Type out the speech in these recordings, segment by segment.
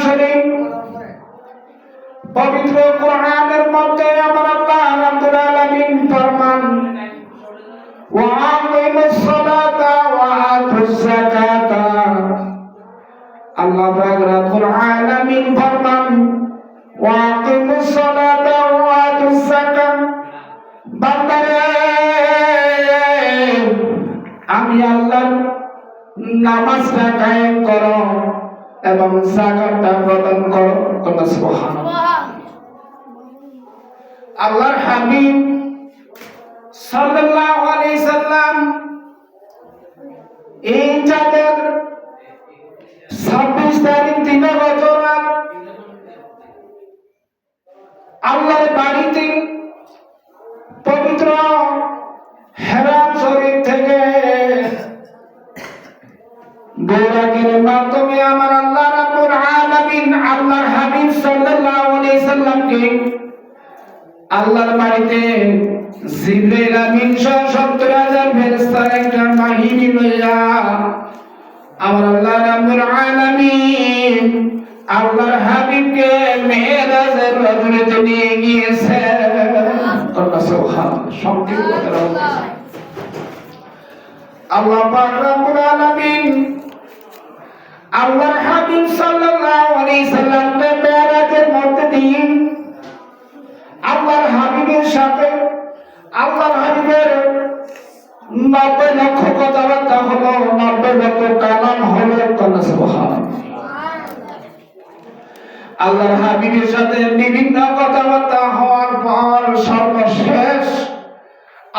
শরীফ পবিত্র কোরআনের মধ্যে আমার আল্লাহ রাব্বুল আলামিন ফরমান ওয়া আকিমুস সালাতা ওয়া আতুজ যাকাতা। আল্লাহ পাক রাব্বুল আলামিন ফরমান ওয়া আকিমুস সালাতা ওয়া আতুজ যাকাতা। বান্দারে আমি আল্লাহ নামাজটা কায়েম করো এবং যাকাতটা প্রদান করো। সুবহানাল্লাহ। আল্লাহর হাবিব সাল্লাল্লাহু আলাইহি সাল্লাম এই চাঁদের 26 তারিখ দিনের রাত আল্লাহর বাড়িতে পবিত্র হেরা শরীফ থেকে বোরাকের মাধ্যমে আমার আল্লাহ রাব্বুল আলামিন আল্লাহর হাবিব সাল্লাল্লাহু আলাইহি সাল্লামকে আল্লাহর বাড়িতে জিবরাইল আমিন সহ 70,000 ফেরেশতার একটা বাহিনী লইয়া আমার আল্লাহ রাব্বুল আলামিন আল্লাহর হাবিবকে মেরাজের রজনীতে নিয়ে গিয়েছে। আল্লাহ সুবহানাল্লাহ। সংক্ষিপ্ত কথা আল্লাহ পাক রব্বুল আলামিন আল্লাহর হাবিব সাল্লাল্লাহু আলাইহি সাল্লামকে মেরাজের মধ্যে দিয়ে আল্লাহর হাবিবের সাথে আল্লাহর হাবিবের 90 লক্ষ কথাবার্তা হলো, 90 লক্ষ কালাম হলো। সুবহানাল্লাহ। আল্লাহর হাবিবের সাথে বিভিন্ন কথাবার্তা হওয়ার পর সর্বশেষ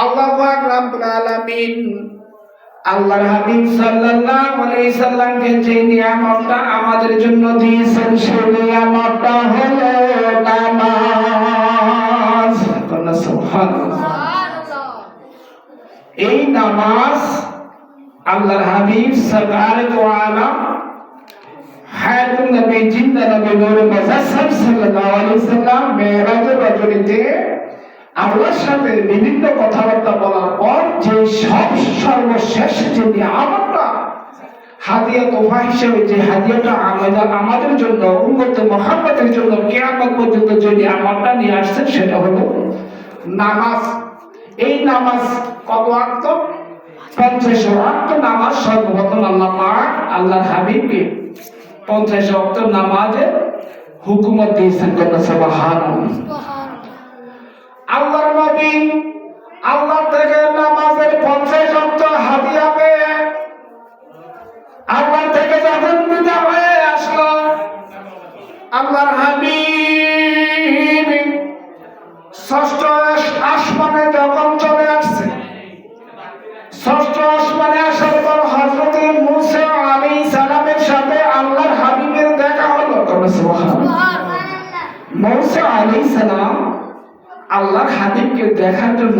আল্লাহ পাক রব্বুল আলামিন আল্লাহর হাবিব সাল্লাল্লাহু আলাইহি সাল্লামকে যে নিয়ামতটা আমাদের জন্য দিয়েছেন সেই নিয়ামতটা হলো নামাজ। সুবহানাল্লাহ। এই নামাজ আল্লাহর হাবিব সাল্লাল্লাহু আলাইহি হায়াতুন নবী জিন্দা নবী নূর মুজাসসাম সাল্লাল্লাহু আলাইহি সাল্লাম মেরাজের রজনীতে আল্লাহর সাথে বিভিন্ন কথাবার্তা বলার পর যে সর্বশেষ যে নিয়ামতটা হাদিয়া তোফা হিসেবে যে হাদিয়াটা আমাদের জন্য উম্মত মুহাম্মাদের জন্য কিয়ামত পর্যন্ত যে নিয়ামতটা নিয়ে আসছেন সেটা হলো নামাজ। এই নামাজ কত ওয়াক্ত? 50 ওয়াক্ত নামাজ সর্বপ্রথম আল্লাহ পাক আল্লাহর হাবিবকে 50 ওয়াক্ত নামাজের হুকুমত দিয়েছেন। সুবহানাল্লাহ। আল্লাহর নবী আল্লাহ থেকে নামাজের 50 ওয়াক্ত হাদিয়া পেয়ে আল্লাহ থেকে যখন বিদায় হয়ে আসলো আল্লাহর হাবিব 6ষ্ঠ আসমানে যখন চলে আসছে, 6ষ্ঠ আসমানে আসার পর হযরত মুসা আলাইহিস সালামের সাথে আল্লাহর হাবিবের দেখা হলো। সুবহানাল্লাহ। মুসা আলাইহিস সালাম আল্লাহর হাবিবকে দেখার জন্য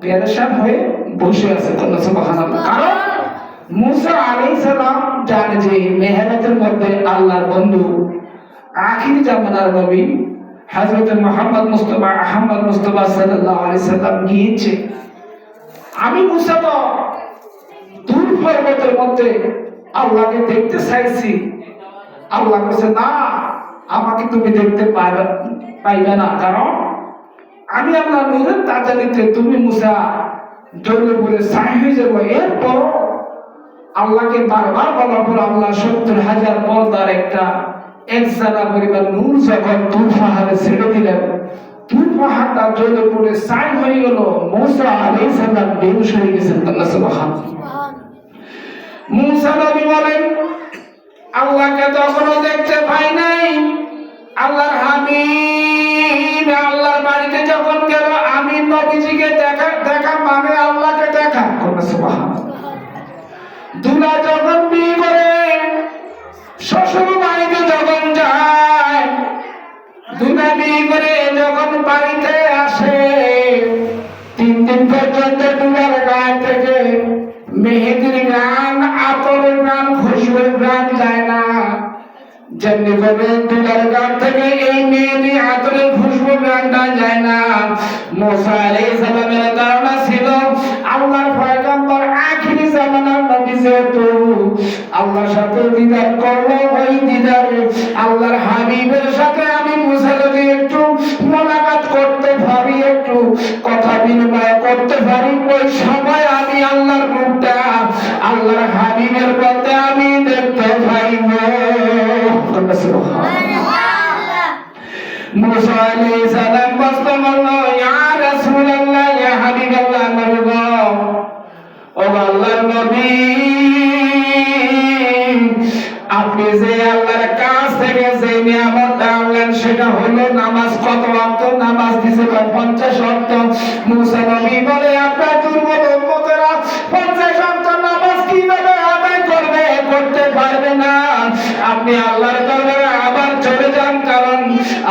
পেরেশান হয়ে বসে আছে। সুবহানাল্লাহ। কারণ মুসা আলাইহিস সালাম জানে যে মেহরাজের মধ্যে আল্লাহর বন্ধু আখির জামানার নবী হযরত মুহাম্মদ মুস্তাফা আহমদ মুস্তাফা সাল্লাল্লাহু আলাইহি সাল্লাম গিয়েছে। আমি মুসা তো দূর পর্বতের মধ্যে আল্লাহকে দেখতে চাইছি। আল্লাহ বলেছে না, আমাকে তুমি দেখতে পাইবে না, কারণ আমি আল্লাহ নূরের তাজালিতে তুমি মুসা জ্বলে পড়ে ছাই হয়ে যাবো। এরপর আল্লাহকে বারবার বলার পর আল্লাহ 70,000 পর্দার একটা একসারা পরিমাণ নূর যখন তুর পাহাড়ে ছেড়ে দিলেন, তুর পাহাড়টা জ্বলে পড়ে ছাই হয়ে গেল। মুসা আলাইহিস সালাম বেহুশ হয়ে গেছেন। সুবহানাল্লাহ। মুসা নবী বলেন আল্লাহকে তখনও দেখতে পাই নাই। আল্লাহর হাবিব আল্লাহর বাড়িতে যখন গেল আমি নবীজিকে দেখা মানে আল্লাহকে দেখা। সুবহানাল্লাহ। দুলা যখন বিয়ে করে শ্বশুর বাড়িতে যখন যায়, দুলা বিয়ে করে যখন বাড়িতে আসে 3 দিন পর্যন্ত দুলার গায়ে থেকে মেহেদির গান, আতরের গান, খুশবুর গান যায় না। যেমনি ভাবে দুলার গান থেকে এই মেহেদি, আতরের খুশবুর গানটা যায় না। মুসা আলাইহিস সালামের ধারণা ছিল আল্লাহর পয়গম্বর আখিরি জামানার নবী যেহেতু আল্লাহর সাথে দিদার করবো, ওই দিদারে আল্লাহর হাবিবের সাথে আমি মুসা যদি একটু মোলাকাত করতে পারি, একটু কথা বিনিময় করতে পারি, ওই সময় আমি আল্লাহর মুখটা আল্লাহর হাবিবের পথে আমি দেখতে পাইব। মুসা আলাইহিস সালাম প্রশ্ন করলো, ইয়া রাসূলুল্লাহ, ইয়া হাবিবাল্লাহ, নবী গো, ও আল্লাহর নবী, আপনি যে আল্লাহর কাছ থেকে যে নিয়ামত আনলেন সেটা হলো নামাজ। কত ওয়াক্ত নামাজ দিছে? 50 ওয়াক্ত। মুসা নবী বলে, আপনার দুর্বল উম্মতেরা 50 ওয়াক্ত নামাজ কিভাবে আদায় করবে? করতে পারবে না। আপনি আল্লাহর দরবারে আবার চলে যান, কারণ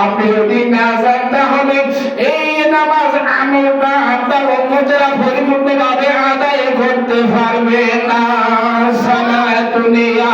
আপনি যদি না যান তাহলে এই নামাজ আমলটা আপনার উম্মতেরা পরিপূর্ণভাবে আদায় করতে পারবে না। সালাতুনিয়া